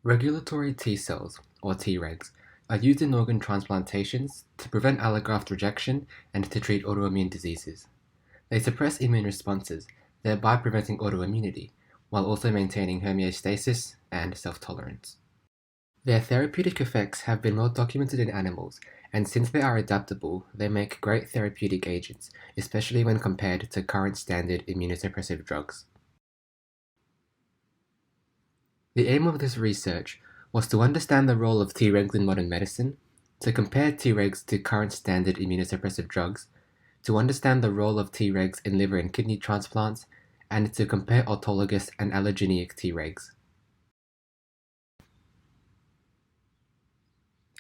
Regulatory T cells, or Tregs, are used in organ transplantations to prevent allograft rejection and to treat autoimmune diseases. They suppress immune responses, thereby preventing autoimmunity, while also maintaining homeostasis and self-tolerance. Their therapeutic effects have been well documented in animals, and since they are adaptable, they make great therapeutic agents, especially when compared to current standard immunosuppressive drugs. The aim of this research was to understand the role of Tregs in modern medicine, to compare Tregs to current standard immunosuppressive drugs, to understand the role of Tregs in liver and kidney transplants, and to compare autologous and allogeneic Tregs.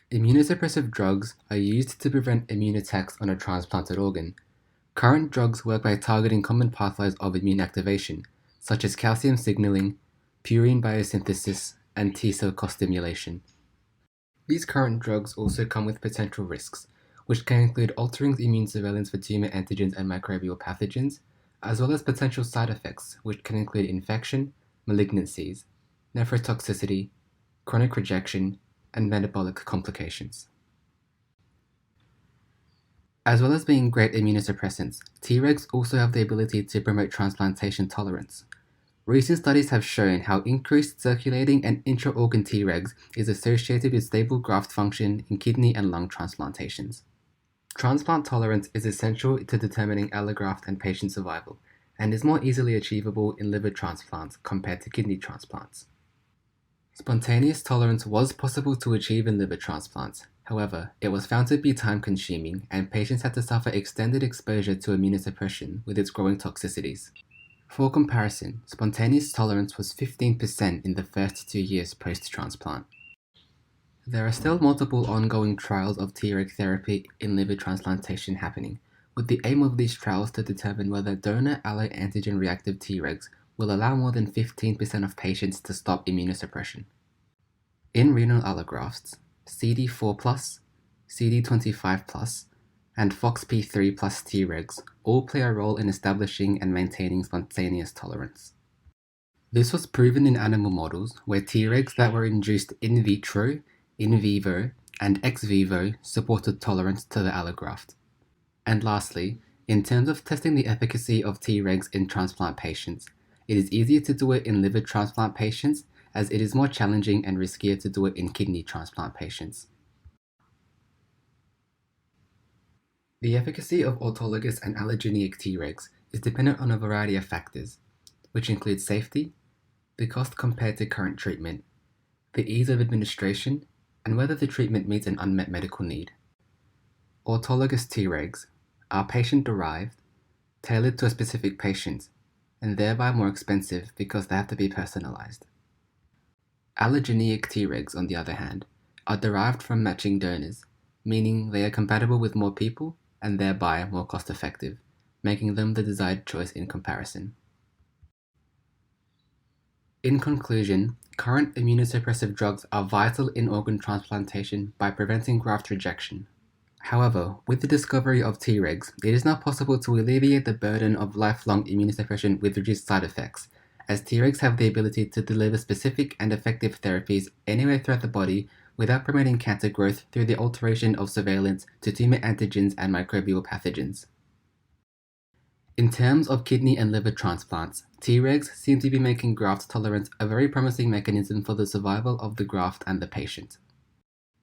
Immunosuppressive drugs are used to prevent immune attacks on a transplanted organ. Current drugs work by targeting common pathways of immune activation, such as calcium signaling, purine biosynthesis, and T-cell co-stimulation. These current drugs also come with potential risks, which can include altering immune surveillance for tumor antigens and microbial pathogens, as well as potential side effects, which can include infection, malignancies, nephrotoxicity, chronic rejection, and metabolic complications. As well as being great immunosuppressants, Tregs also have the ability to promote transplantation tolerance. Recent studies have shown how increased circulating and intra-organ Tregs is associated with stable graft function in kidney and lung transplantations. Transplant tolerance is essential to determining allograft and patient survival, and is more easily achievable in liver transplants compared to kidney transplants. Spontaneous tolerance was possible to achieve in liver transplants. However, it was found to be time-consuming, and patients had to suffer extended exposure to immunosuppression with its growing toxicities. For comparison, spontaneous tolerance was 15% in the first 2 years post-transplant. There are still multiple ongoing trials of Treg therapy in liver transplantation happening, with the aim of these trials to determine whether donor alloantigen reactive Tregs will allow more than 15% of patients to stop immunosuppression. In renal allografts, CD4+, CD25+, and FOXP3+ Tregs all play a role in establishing and maintaining spontaneous tolerance. This was proven in animal models where Tregs that were induced in vitro, in vivo, and ex vivo supported tolerance to the allograft. And lastly, in terms of testing the efficacy of Tregs in transplant patients, it is easier to do it in liver transplant patients, as it is more challenging and riskier to do it in kidney transplant patients. The efficacy of autologous and allogeneic Tregs is dependent on a variety of factors, which include safety, the cost compared to current treatment, the ease of administration, and whether the treatment meets an unmet medical need. Autologous Tregs are patient-derived, tailored to a specific patient, and thereby more expensive because they have to be personalized. Allogeneic Tregs, on the other hand, are derived from matching donors, meaning they are compatible with more people and thereby more cost-effective, making them the desired choice in comparison. In conclusion, current immunosuppressive drugs are vital in organ transplantation by preventing graft rejection. However, with the discovery of Tregs, it is now possible to alleviate the burden of lifelong immunosuppression with reduced side effects, as Tregs have the ability to deliver specific and effective therapies anywhere throughout the body without promoting cancer growth through the alteration of surveillance to tumor antigens and microbial pathogens. In terms of kidney and liver transplants, Tregs seem to be making graft tolerance a very promising mechanism for the survival of the graft and the patient.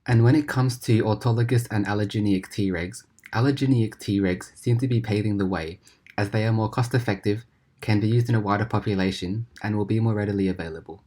And when it comes to autologous and allogeneic Tregs seem to be paving the way, as they are more cost-effective, can be used in a wider population, and will be more readily available.